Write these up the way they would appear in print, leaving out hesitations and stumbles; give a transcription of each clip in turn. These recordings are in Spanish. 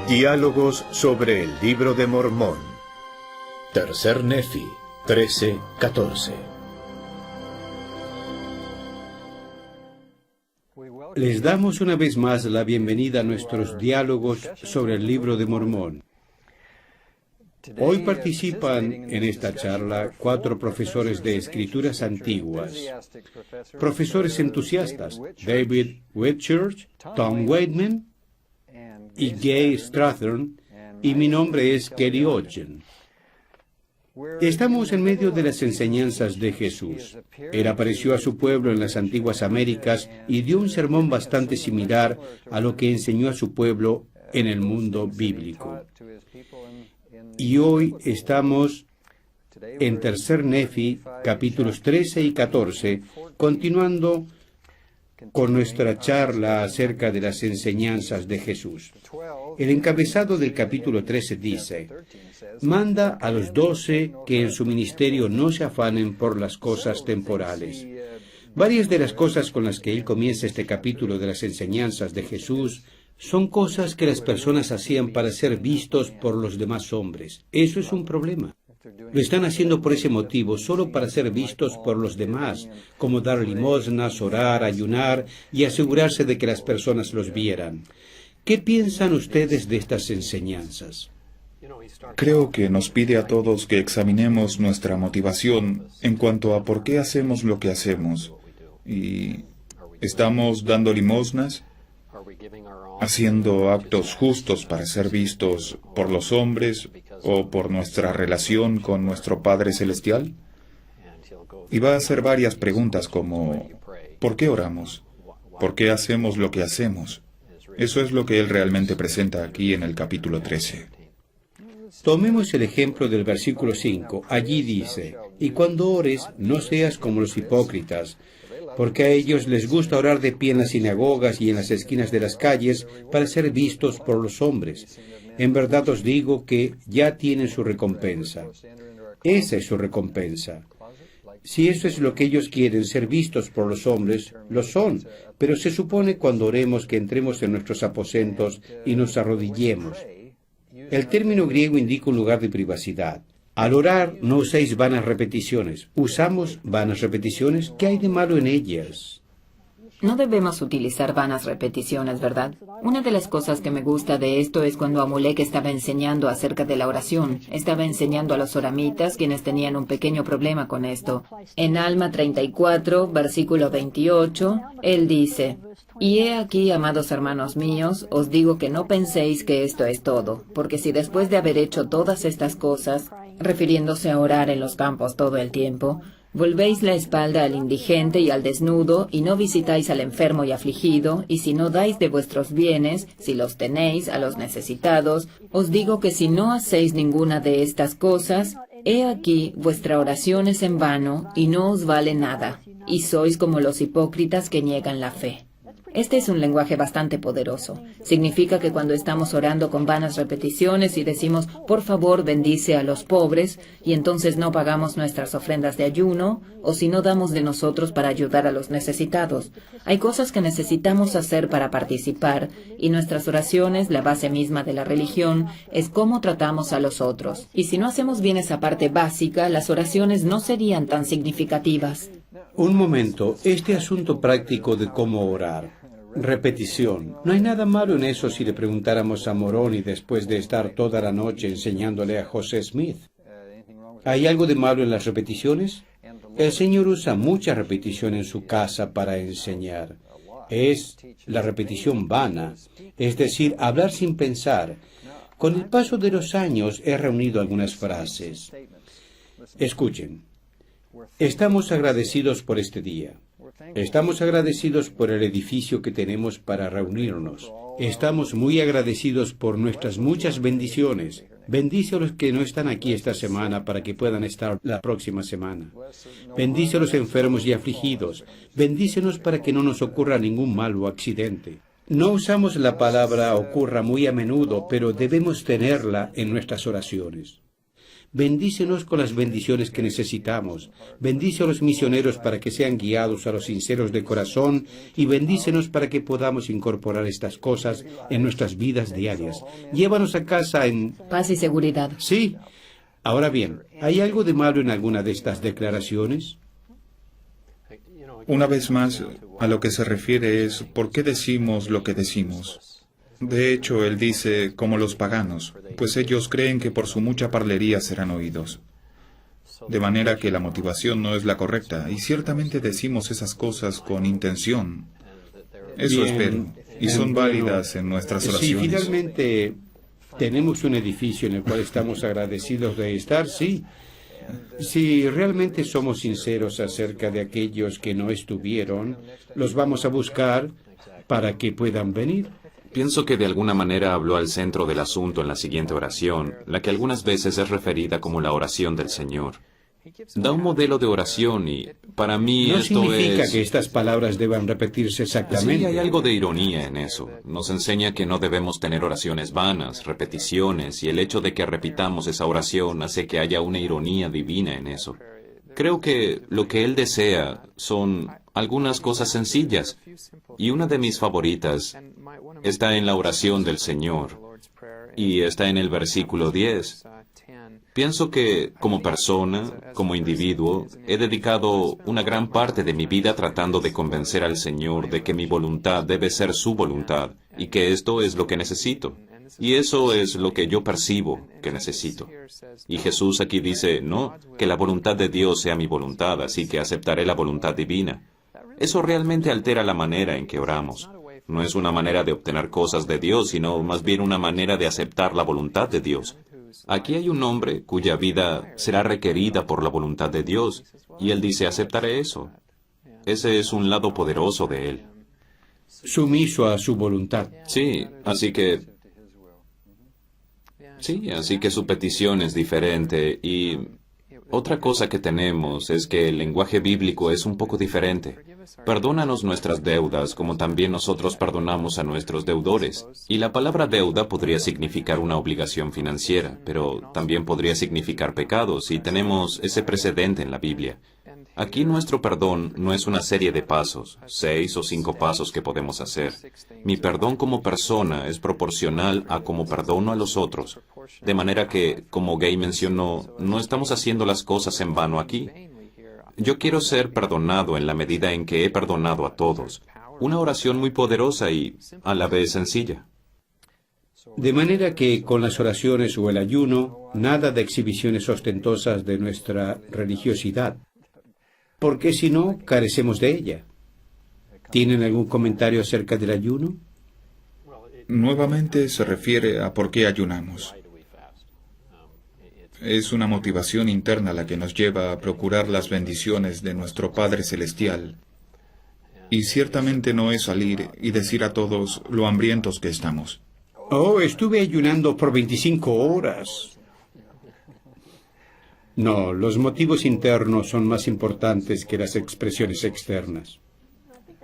Diálogos sobre el Libro de Mormón. Tercer Nefi, 13-14. Les damos una vez más la bienvenida a nuestros diálogos sobre el Libro de Mormón. Hoy participan en esta charla 4 profesores de escrituras antiguas, profesores entusiastas, David Whitchurch, Tom Waitman y Gay Strathern, y mi nombre es Kelly Ogden. Estamos en medio de las enseñanzas de Jesús. Él apareció a su pueblo en las antiguas Américas y dio un sermón bastante similar a lo que enseñó a su pueblo en el mundo bíblico. Y hoy estamos en Tercer Nefi, capítulos 13 y 14, continuando con nuestra charla acerca de las enseñanzas de Jesús. El encabezado del capítulo 13 dice: manda a los 12 que en su ministerio no se afanen por las cosas temporales. Varias de las cosas con las que él comienza este capítulo de las enseñanzas de Jesús son cosas que las personas hacían para ser vistos por los demás hombres. Eso es un problema. Lo están haciendo por ese motivo, solo para ser vistos por los demás, como dar limosnas, orar, ayunar y asegurarse de que las personas los vieran. ¿Qué piensan ustedes de estas enseñanzas? Creo que nos pide a todos que examinemos nuestra motivación en cuanto a por qué hacemos lo que hacemos. ¿Y estamos dando limosnas? ¿Haciendo actos justos para ser vistos por los hombres o por nuestra relación con nuestro Padre Celestial? Y va a hacer varias preguntas como: ¿por qué oramos? ¿Por qué hacemos lo que hacemos? Eso es lo que él realmente presenta aquí en el capítulo 13. Tomemos el ejemplo del versículo 5. Allí dice: y cuando ores, no seas como los hipócritas, porque a ellos les gusta orar de pie en las sinagogas y en las esquinas de las calles para ser vistos por los hombres. En verdad os digo que ya tienen su recompensa. Esa es su recompensa. Si eso es lo que ellos quieren, ser vistos por los hombres, lo son, pero se supone cuando oremos que entremos en nuestros aposentos y nos arrodillemos. El término griego indica un lugar de privacidad. Al orar, no uséis vanas repeticiones. ¿Usamos vanas repeticiones? ¿Qué hay de malo en ellas? No debemos utilizar vanas repeticiones, ¿verdad? Una de las cosas que me gusta de esto es cuando Amulek estaba enseñando acerca de la oración. Estaba enseñando a los oramitas, quienes tenían un pequeño problema con esto. En Alma 34, versículo 28, él dice: y he aquí, amados hermanos míos, os digo que no penséis que esto es todo, porque si después de haber hecho todas estas cosas, refiriéndose a orar en los campos todo el tiempo, volvéis la espalda al indigente y al desnudo, y no visitáis al enfermo y afligido, y si no dais de vuestros bienes, si los tenéis, a los necesitados, os digo que si no hacéis ninguna de estas cosas, he aquí, vuestra oración es en vano, y no os vale nada, y sois como los hipócritas que niegan la fe. Este es un lenguaje bastante poderoso. Significa que cuando estamos orando con vanas repeticiones y decimos, por favor, bendice a los pobres, y entonces no pagamos nuestras ofrendas de ayuno, o si no damos de nosotros para ayudar a los necesitados. Hay cosas que necesitamos hacer para participar, y nuestras oraciones, la base misma de la religión, es cómo tratamos a los otros. Y si no hacemos bien esa parte básica, las oraciones no serían tan significativas. Un momento, este asunto práctico de cómo orar. Repetición. No hay nada malo en eso si le preguntáramos a Moroni después de estar toda la noche enseñándole a José Smith. ¿Hay algo de malo en las repeticiones? El Señor usa mucha repetición en su casa para enseñar. Es la repetición vana, es decir, hablar sin pensar. Con el paso de los años he reunido algunas frases. Escuchen. Estamos agradecidos por este día. Estamos agradecidos por el edificio que tenemos para reunirnos. Estamos muy agradecidos por nuestras muchas bendiciones. Bendice a los que no están aquí esta semana para que puedan estar la próxima semana. Bendice a los enfermos y afligidos. Bendícenos para que no nos ocurra ningún mal o accidente. No usamos la palabra ocurra muy a menudo, pero debemos tenerla en nuestras oraciones. Bendícenos con las bendiciones que necesitamos. Bendice a los misioneros para que sean guiados a los sinceros de corazón y bendícenos para que podamos incorporar estas cosas en nuestras vidas diarias. Llévanos a casa en... Paz y seguridad. Sí. Ahora bien, ¿hay algo de malo en alguna de estas declaraciones? Una vez más, a lo que se refiere es ¿por qué decimos lo que decimos? De hecho, él dice, como los paganos, pues ellos creen que por su mucha parlería serán oídos. De manera que la motivación no es la correcta, y ciertamente decimos esas cosas con intención. Eso Bien, espero, y son bueno, válidas en nuestras oraciones. Sí, finalmente tenemos un edificio en el cual estamos agradecidos de estar, sí. Si realmente somos sinceros acerca de aquellos que no estuvieron, los vamos a buscar para que puedan venir. Pienso que de alguna manera habló al centro del asunto en la siguiente oración, la que algunas veces es referida como la oración del Señor. Da un modelo de oración y, para mí, No esto significa es... que estas palabras deban repetirse exactamente. Sí, hay algo de ironía en eso. Nos enseña que no debemos tener oraciones vanas, repeticiones, y el hecho de que repitamos esa oración hace que haya una ironía divina en eso. Creo que lo que él desea son algunas cosas sencillas, y una de mis favoritas está en la oración del Señor, y está en el versículo 10. Pienso que, como persona, como individuo, he dedicado una gran parte de mi vida tratando de convencer al Señor de que mi voluntad debe ser su voluntad, y que esto es lo que necesito. Y eso es lo que yo percibo que necesito. Y Jesús aquí dice, no, que la voluntad de Dios sea mi voluntad, así que aceptaré la voluntad divina. Eso realmente altera la manera en que oramos. No es una manera de obtener cosas de Dios, sino más bien una manera de aceptar la voluntad de Dios. Aquí hay un hombre cuya vida será requerida por la voluntad de Dios, y él dice, aceptaré eso. Ese es un lado poderoso de él. Sumiso a su voluntad. Sí, así que su petición es diferente, y otra cosa que tenemos es que el lenguaje bíblico es un poco diferente. Perdónanos nuestras deudas, como también nosotros perdonamos a nuestros deudores. Y la palabra deuda podría significar una obligación financiera, pero también podría significar pecados, y tenemos ese precedente en la Biblia. Aquí nuestro perdón no es una serie de pasos, 6 o 5 pasos que podemos hacer. Mi perdón como persona es proporcional a cómo perdono a los otros. De manera que, como Gay mencionó, no estamos haciendo las cosas en vano aquí. Yo quiero ser perdonado en la medida en que he perdonado a todos. Una oración muy poderosa y a la vez sencilla. De manera que con las oraciones o el ayuno, nada de exhibiciones ostentosas de nuestra religiosidad, porque si no, carecemos de ella. ¿Tienen algún comentario acerca del ayuno? Nuevamente se refiere a por qué ayunamos. Es una motivación interna la que nos lleva a procurar las bendiciones de nuestro Padre Celestial. Y ciertamente no es salir y decir a todos lo hambrientos que estamos. Oh, estuve ayunando por 25 horas. No, los motivos internos son más importantes que las expresiones externas.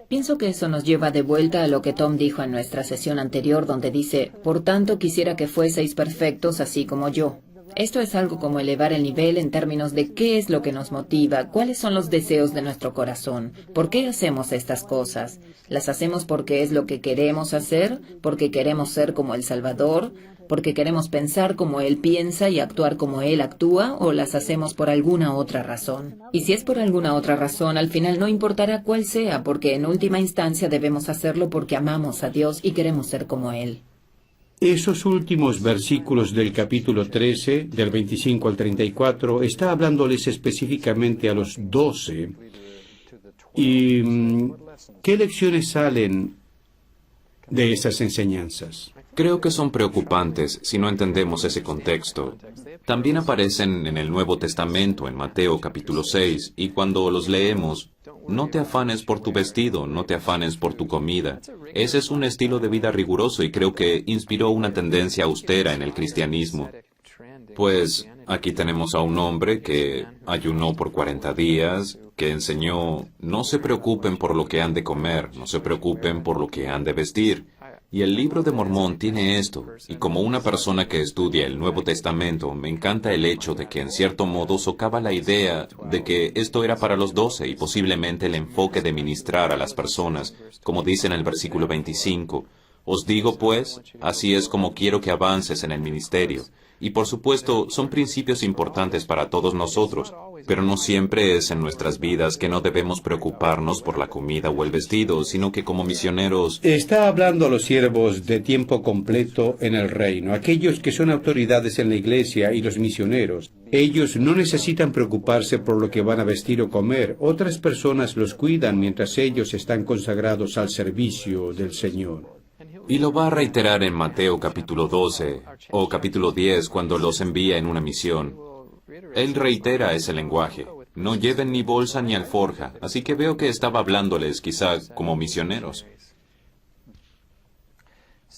Pienso que eso nos lleva de vuelta a lo que Tom dijo en nuestra sesión anterior, donde dice, por tanto quisiera que fueseis perfectos así como yo. Esto es algo como elevar el nivel en términos de qué es lo que nos motiva, cuáles son los deseos de nuestro corazón, por qué hacemos estas cosas. ¿Las hacemos porque es lo que queremos hacer, porque queremos ser como el Salvador, porque queremos pensar como Él piensa y actuar como Él actúa, o las hacemos por alguna otra razón? Y si es por alguna otra razón, al final no importará cuál sea, porque en última instancia debemos hacerlo porque amamos a Dios y queremos ser como Él. Esos últimos versículos del capítulo 13, del 25 al 34, está hablándoles específicamente a los 12. ¿Y qué lecciones salen de esas enseñanzas? Creo que son preocupantes si no entendemos ese contexto. También aparecen en el Nuevo Testamento, en Mateo capítulo 6, y cuando los leemos, no te afanes por tu vestido, no te afanes por tu comida. Ese es un estilo de vida riguroso y creo que inspiró una tendencia austera en el cristianismo. Pues aquí tenemos a un hombre que ayunó por 40 días, que enseñó, no se preocupen por lo que han de comer, no se preocupen por lo que han de vestir. Y el libro de Mormón tiene esto, y como una persona que estudia el Nuevo Testamento, me encanta el hecho de que en cierto modo socava la idea de que esto era para los 12 y posiblemente el enfoque de ministrar a las personas, como dice en el versículo 25, os digo pues, así es como quiero que avances en el ministerio. Y por supuesto, son principios importantes para todos nosotros, pero no siempre es en nuestras vidas que no debemos preocuparnos por la comida o el vestido, sino que como misioneros... Está hablando a los siervos de tiempo completo en el reino, aquellos que son autoridades en la iglesia y los misioneros. Ellos no necesitan preocuparse por lo que van a vestir o comer. Otras personas los cuidan mientras ellos están consagrados al servicio del Señor. Y lo va a reiterar en Mateo capítulo 12 o capítulo 10 cuando los envía en una misión. Él reitera ese lenguaje. No lleven ni bolsa ni alforja, así que veo que estaba hablándoles quizá como misioneros.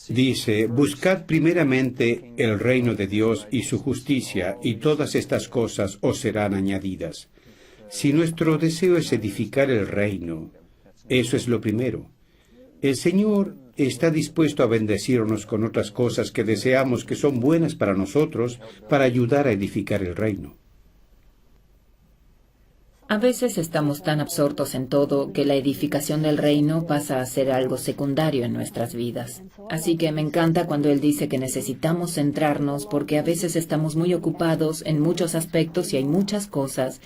Dice, buscad primeramente el reino de Dios y su justicia, y todas estas cosas os serán añadidas. Si nuestro deseo es edificar el reino, eso es lo primero. El Señor está dispuesto a bendecirnos con otras cosas que deseamos que son buenas para nosotros para ayudar a edificar el reino. A veces estamos tan absortos en todo que la edificación del reino pasa a ser algo secundario en nuestras vidas. Así que me encanta cuando él dice que necesitamos centrarnos porque a veces estamos muy ocupados en muchos aspectos y hay muchas cosas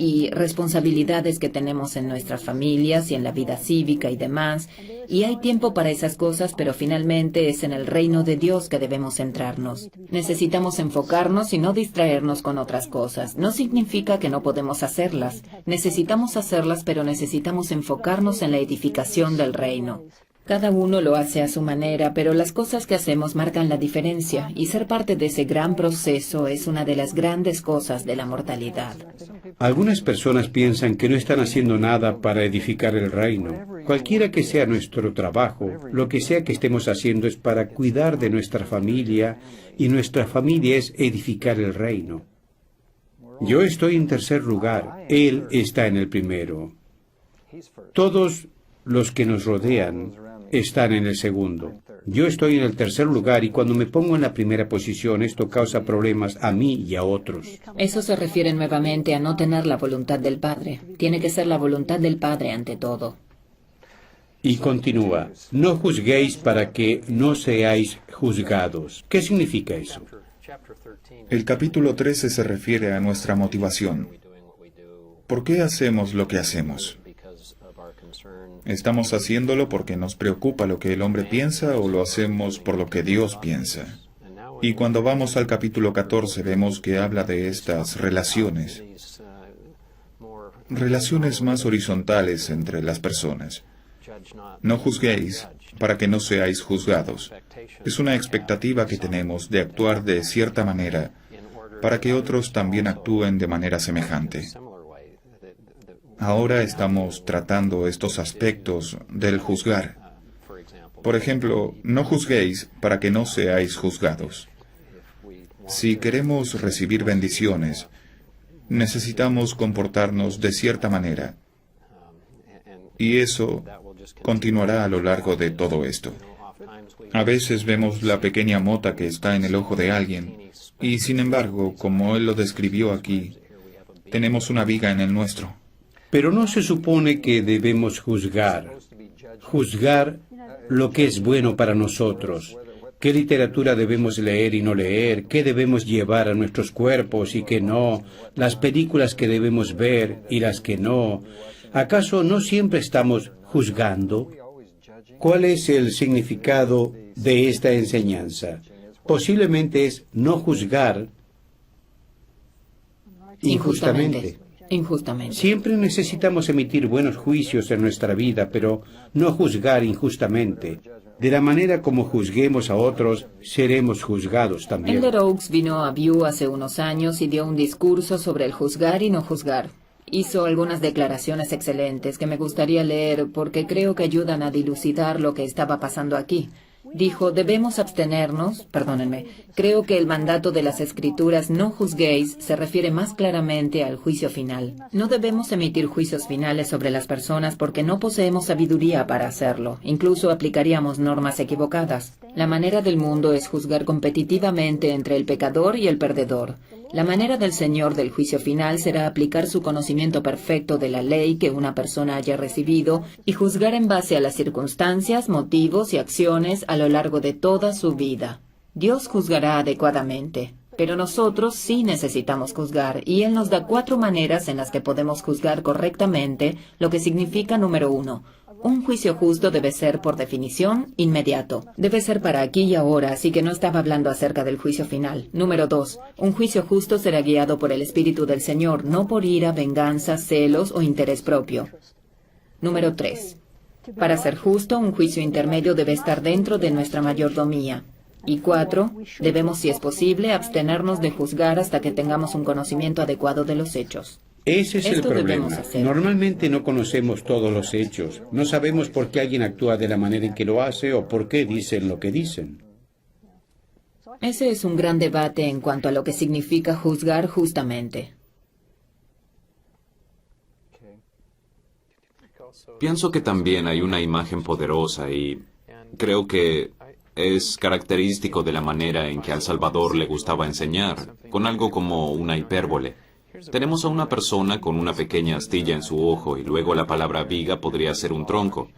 y responsabilidades que tenemos en nuestras familias y en la vida cívica y demás, y hay tiempo para esas cosas, pero finalmente es en el reino de Dios que debemos centrarnos. Necesitamos enfocarnos y no distraernos con otras cosas. No significa que no podemos hacerlas. Necesitamos hacerlas, pero necesitamos enfocarnos en la edificación del reino. Cada uno lo hace a su manera, pero las cosas que hacemos marcan la diferencia, y ser parte de ese gran proceso es una de las grandes cosas de la mortalidad. Algunas personas piensan que no están haciendo nada para edificar el reino. Cualquiera que sea nuestro trabajo, lo que sea que estemos haciendo es para cuidar de nuestra familia, y nuestra familia es edificar el reino. Yo estoy en tercer lugar, él está en el primero. Todos los que nos rodean están en el segundo. Yo estoy en el tercer lugar y cuando me pongo en la primera posición esto causa problemas a mí y a otros. Eso se refiere nuevamente a no tener la voluntad del Padre. Tiene que ser la voluntad del Padre ante todo. Y continúa, no juzguéis para que no seáis juzgados. ¿Qué significa eso? El capítulo 13 se refiere a nuestra motivación. ¿Por qué hacemos lo que hacemos? ¿Estamos haciéndolo porque nos preocupa lo que el hombre piensa o lo hacemos por lo que Dios piensa? Y cuando vamos al capítulo 14 vemos que habla de estas relaciones. Relaciones más horizontales entre las personas. No juzguéis para que no seáis juzgados. Es una expectativa que tenemos de actuar de cierta manera para que otros también actúen de manera semejante. Ahora estamos tratando estos aspectos del juzgar. Por ejemplo, no juzguéis para que no seáis juzgados. Si queremos recibir bendiciones, necesitamos comportarnos de cierta manera. Y eso continuará a lo largo de todo esto. A veces vemos la pequeña mota que está en el ojo de alguien, y sin embargo, como él lo describió aquí, tenemos una viga en el nuestro. Pero no se supone que debemos juzgar lo que es bueno para nosotros, qué literatura debemos leer y no leer, qué debemos llevar a nuestros cuerpos y qué no, las películas que debemos ver y las que no. ¿Acaso no siempre estamos juzgando? ¿Cuál es el significado de esta enseñanza? Posiblemente es no juzgar injustamente. Siempre necesitamos emitir buenos juicios en nuestra vida, pero no juzgar injustamente. De la manera como juzguemos a otros, seremos juzgados también. Elder Oaks vino a View hace unos años y dio un discurso sobre el juzgar y no juzgar. Hizo algunas declaraciones excelentes que me gustaría leer porque creo que ayudan a dilucidar lo que estaba pasando aquí. Dijo, debemos abstenernos, perdónenme, creo que el mandato de las Escrituras no juzguéis se refiere más claramente al juicio final. No debemos emitir juicios finales sobre las personas porque no poseemos sabiduría para hacerlo. Incluso aplicaríamos normas equivocadas. La manera del mundo es juzgar competitivamente entre el pecador y el perdedor. La manera del Señor del juicio final será aplicar su conocimiento perfecto de la ley que una persona haya recibido y juzgar en base a las circunstancias, motivos y acciones a lo largo de toda su vida. Dios juzgará adecuadamente, pero nosotros sí necesitamos juzgar, y Él nos da 4 maneras en las que podemos juzgar correctamente, lo que significa, número 1, un juicio justo debe ser, por definición, inmediato. Debe ser para aquí y ahora, así que no estaba hablando acerca del juicio final. Número 2. Un juicio justo será guiado por el Espíritu del Señor, no por ira, venganza, celos o interés propio. Número 3. Para ser justo, un juicio intermedio debe estar dentro de nuestra mayordomía. Y 4. Debemos, si es posible, abstenernos de juzgar hasta que tengamos un conocimiento adecuado de los hechos. Ese es el Esto debemos problema. hacer. Normalmente no conocemos todos los hechos. No sabemos por qué alguien actúa de la manera en que lo hace o por qué dicen lo que dicen. Ese es un gran debate en cuanto a lo que significa juzgar justamente. Pienso que también hay una imagen poderosa y creo que es característico de la manera en que al Salvador le gustaba enseñar, con algo como una hipérbole. Tenemos a una persona con una pequeña astilla en su ojo y luego la palabra viga podría ser un tronco.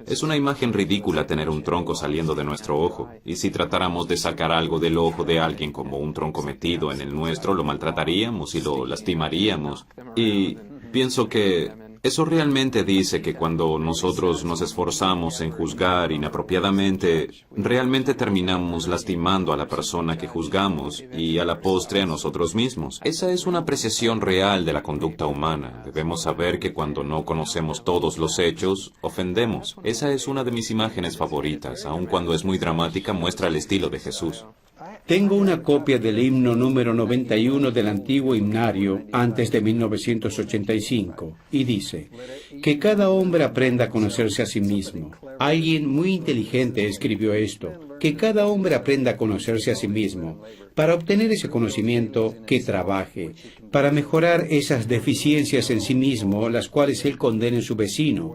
Es una imagen ridícula tener un tronco saliendo de nuestro ojo, y si tratáramos de sacar algo del ojo de alguien como un tronco metido en el nuestro, lo maltrataríamos y lo lastimaríamos. Y pienso que eso realmente dice que cuando nosotros nos esforzamos en juzgar inapropiadamente, realmente terminamos lastimando a la persona que juzgamos y a la postre a nosotros mismos. Esa es una apreciación real de la conducta humana. Debemos saber que cuando no conocemos todos los hechos, ofendemos. Esa es una de mis imágenes favoritas, aun cuando es muy dramática, muestra el estilo de Jesús. Tengo una copia del himno número 91 del antiguo himnario antes de 1985 y dice, que cada hombre aprenda a conocerse a sí mismo. Alguien muy inteligente escribió esto, que cada hombre aprenda a conocerse a sí mismo. Para obtener ese conocimiento, que trabaje, para mejorar esas deficiencias en sí mismo, las cuales él condena en su vecino.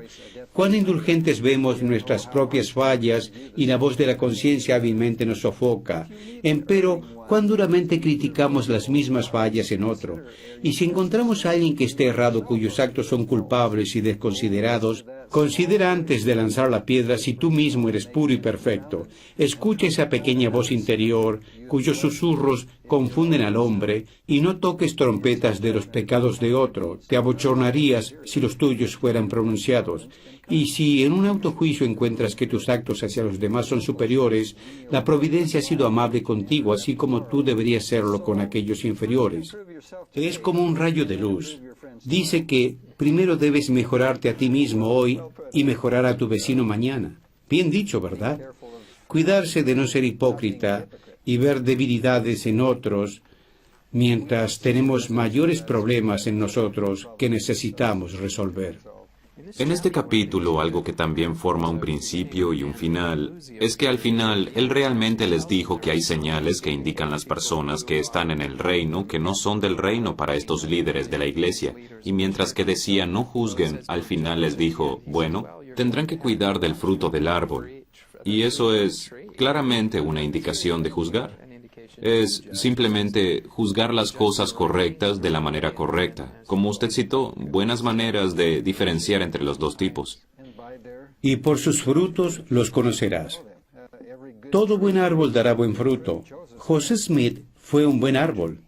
Cuán indulgentes vemos nuestras propias fallas y la voz de la conciencia hábilmente nos sofoca. Empero, cuán duramente criticamos las mismas fallas en otro. Y si encontramos a alguien que esté errado cuyos actos son culpables y desconsiderados, considera antes de lanzar la piedra si tú mismo eres puro y perfecto. Escucha esa pequeña voz interior, cuyos susurros confunden al hombre, y no toques trompetas de los pecados de otro. Te abochornarías si los tuyos fueran pronunciados. Y si en un autojuicio encuentras que tus actos hacia los demás son superiores, la providencia ha sido amable contigo, así como tú deberías serlo con aquellos inferiores. Es como un rayo de luz. Dice que primero debes mejorarte a ti mismo hoy y mejorar a tu vecino mañana. Bien dicho, ¿verdad? Cuidarse de no ser hipócrita y ver debilidades en otros, mientras tenemos mayores problemas en nosotros que necesitamos resolver. En este capítulo, algo que también forma un principio y un final, es que al final Él realmente les dijo que hay señales que indican las personas que están en el reino que no son del reino para estos líderes de la iglesia, y mientras que decía no juzguen, al final les dijo, bueno, tendrán que cuidar del fruto del árbol. Y eso es claramente una indicación de juzgar. Es simplemente juzgar las cosas correctas de la manera correcta. Como usted citó, buenas maneras de diferenciar entre los dos tipos. Y por sus frutos los conocerás. Todo buen árbol dará buen fruto. José Smith fue un buen árbol.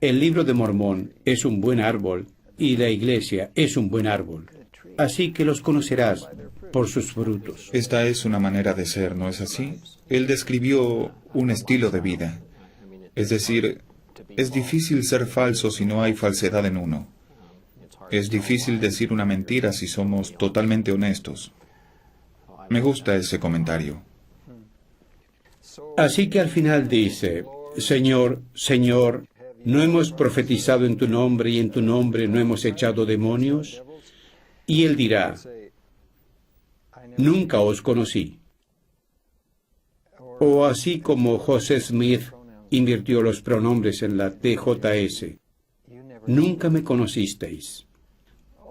El libro de Mormón es un buen árbol y la iglesia es un buen árbol. Así que los conocerás por sus frutos. Esta es una manera de ser, ¿no es así? Él describió un estilo de vida. Es decir, es difícil ser falso si no hay falsedad en uno. Es difícil decir una mentira si somos totalmente honestos. Me gusta ese comentario. Así que al final dice, Señor, Señor, ¿no hemos profetizado en tu nombre y en tu nombre no hemos echado demonios? Y él dirá, nunca os conocí. O así como José Smith invirtió los pronombres en la TJS. Nunca me conocisteis.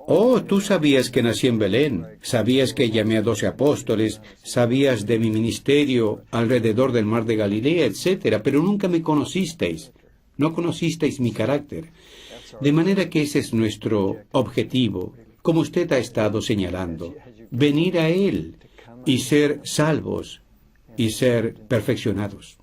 Oh, tú sabías que nací en Belén, sabías que llamé a 12 apóstoles, sabías de mi ministerio alrededor del mar de Galilea, etc., pero nunca me conocisteis. No conocisteis mi carácter. De manera que ese es nuestro objetivo, como usted ha estado señalando, venir a Él y ser salvos y ser perfeccionados.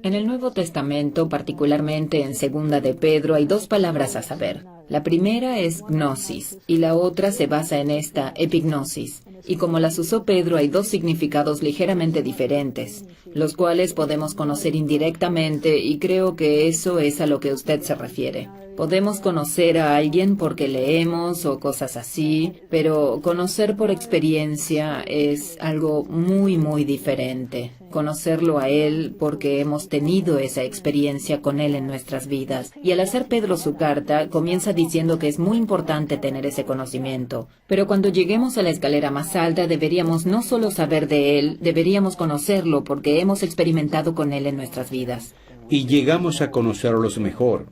En el Nuevo Testamento, particularmente en Segunda de Pedro, hay dos palabras a saber. La primera es gnosis y la otra se basa en esta epignosis. Y como las usó Pedro, hay dos significados ligeramente diferentes, los cuales podemos conocer indirectamente y creo que eso es a lo que usted se refiere. Podemos conocer a alguien porque leemos o cosas así, pero conocer por experiencia es algo muy, muy diferente. Conocerlo a Él porque hemos tenido esa experiencia con Él en nuestras vidas. Y al hacer Pedro su carta, comienza diciendo que es muy importante tener ese conocimiento. Pero cuando lleguemos a la escalera más alta, deberíamos no solo saber de Él, deberíamos conocerlo porque hemos experimentado con Él en nuestras vidas. Y llegamos a conocerlos mejor,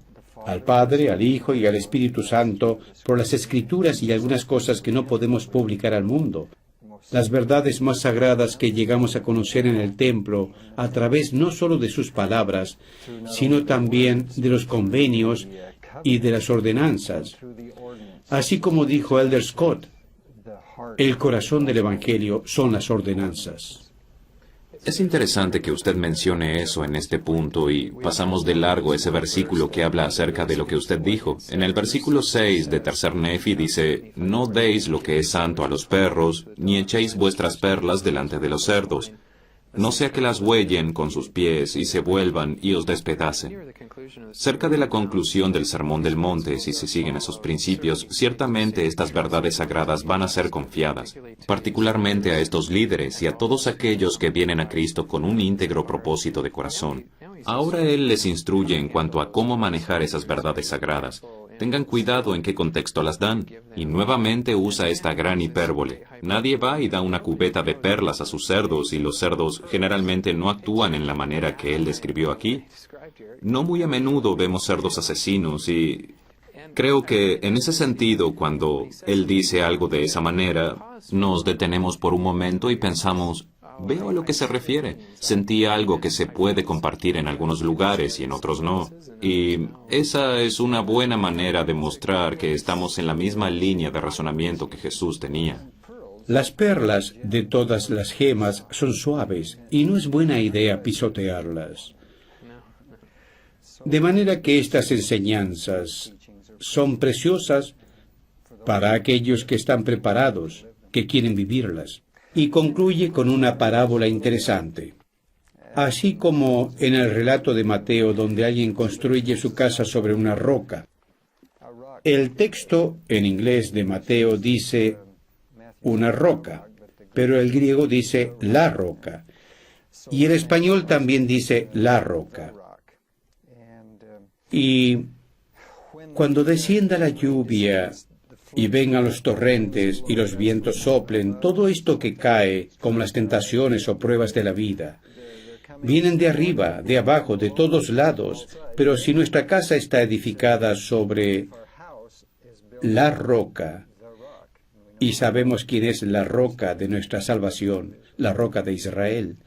al Padre, al Hijo y al Espíritu Santo, por las Escrituras y algunas cosas que no podemos publicar al mundo. Las verdades más sagradas que llegamos a conocer en el templo a través no solo de sus palabras, sino también de los convenios y de las ordenanzas. Así como dijo Elder Scott, el corazón del Evangelio son las ordenanzas. Es interesante que usted mencione eso en este punto y pasamos de largo ese versículo que habla acerca de lo que usted dijo. En el versículo 6 de Tercer Nefi dice, «No deis lo que es santo a los perros, ni echéis vuestras perlas delante de los cerdos, no sea que las huellen con sus pies y se vuelvan y os despedacen». Cerca de la conclusión del Sermón del Monte, si se siguen esos principios, ciertamente estas verdades sagradas van a ser confiadas, particularmente a estos líderes y a todos aquellos que vienen a Cristo con un íntegro propósito de corazón. Ahora Él les instruye en cuanto a cómo manejar esas verdades sagradas. Tengan cuidado en qué contexto las dan. Y nuevamente usa esta gran hipérbole. Nadie va y da una cubeta de perlas a sus cerdos y los cerdos generalmente no actúan en la manera que Él describió aquí. No muy a menudo vemos cerdos asesinos y creo que en ese sentido, cuando Él dice algo de esa manera, nos detenemos por un momento y pensamos, veo a lo que se refiere. Sentí algo que se puede compartir en algunos lugares y en otros no. Y esa es una buena manera de mostrar que estamos en la misma línea de razonamiento que Jesús tenía. Las perlas de todas las gemas son suaves y no es buena idea pisotearlas. De manera que estas enseñanzas son preciosas para aquellos que están preparados, que quieren vivirlas. Y concluye con una parábola interesante. Así como en el relato de Mateo, donde alguien construye su casa sobre una roca. El texto en inglés de Mateo dice una roca, pero el griego dice la roca. Y el español también dice la roca. Y cuando descienda la lluvia y vengan los torrentes y los vientos soplen, todo esto que cae, como las tentaciones o pruebas de la vida, vienen de arriba, de abajo, de todos lados, pero si nuestra casa está edificada sobre la roca, y sabemos quién es la roca de nuestra salvación, la roca de Israel,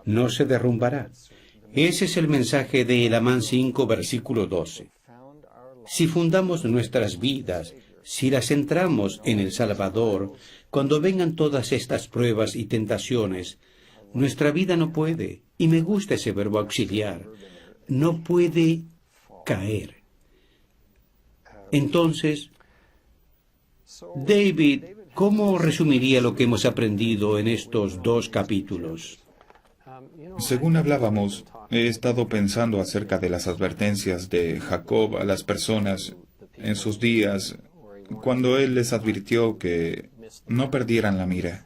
no se derrumbará. Ese es el mensaje de Elamán 5, versículo 12. Si fundamos nuestras vidas, si las centramos en el Salvador, cuando vengan todas estas pruebas y tentaciones, nuestra vida no puede, y me gusta ese verbo auxiliar, no puede caer. Entonces, David, ¿cómo resumiría lo que hemos aprendido en estos 2 capítulos? Según hablábamos, he estado pensando acerca de las advertencias de Jacob a las personas en sus días, cuando él les advirtió que no perdieran la mira.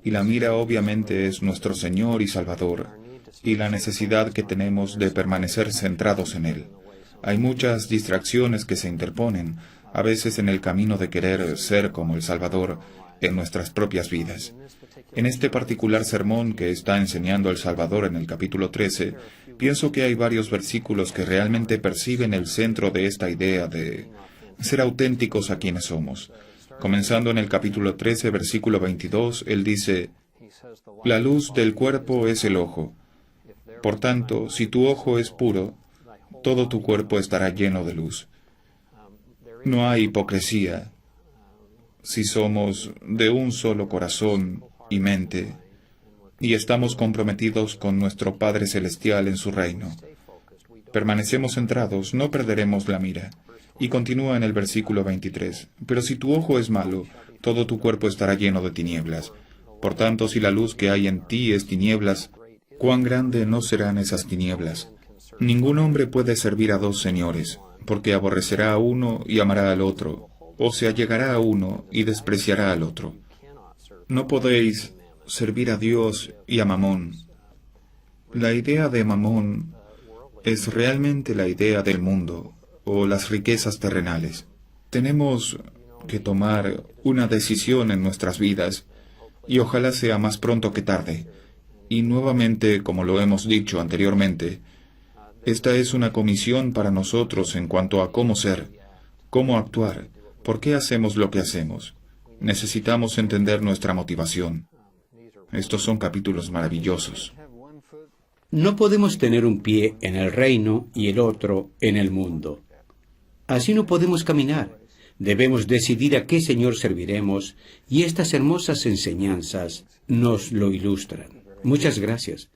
Y la mira obviamente es nuestro Señor y Salvador, y la necesidad que tenemos de permanecer centrados en Él. Hay muchas distracciones que se interponen, a veces en el camino de querer ser como el Salvador, en nuestras propias vidas. En este particular sermón que está enseñando el Salvador en el capítulo 13, pienso que hay varios versículos que realmente perciben el centro de esta idea de ser auténticos a quienes somos. Comenzando en el capítulo 13, versículo 22, él dice: la luz del cuerpo es el ojo. Por tanto, si tu ojo es puro, todo tu cuerpo estará lleno de luz. No hay hipocresía si somos de un solo corazón y mente y estamos comprometidos con nuestro Padre Celestial en su reino. Permanecemos centrados, no perderemos la mira. Y continúa en el versículo 23, pero si tu ojo es malo, todo tu cuerpo estará lleno de tinieblas. Por tanto, si la luz que hay en ti es tinieblas, ¿cuán grande no serán esas tinieblas? Ningún hombre puede servir a dos señores, porque aborrecerá a uno y amará al otro, o se allegará a uno y despreciará al otro. No podéis servir a Dios y a Mamón. La idea de Mamón es realmente la idea del mundo, o las riquezas terrenales. Tenemos que tomar una decisión en nuestras vidas, y ojalá sea más pronto que tarde. Y nuevamente, como lo hemos dicho anteriormente, esta es una comisión para nosotros en cuanto a cómo ser, cómo actuar, por qué hacemos lo que hacemos. Necesitamos entender nuestra motivación. Estos son capítulos maravillosos. No podemos tener un pie en el reino y el otro en el mundo. Así no podemos caminar. Debemos decidir a qué Señor serviremos, y estas hermosas enseñanzas nos lo ilustran. Muchas gracias.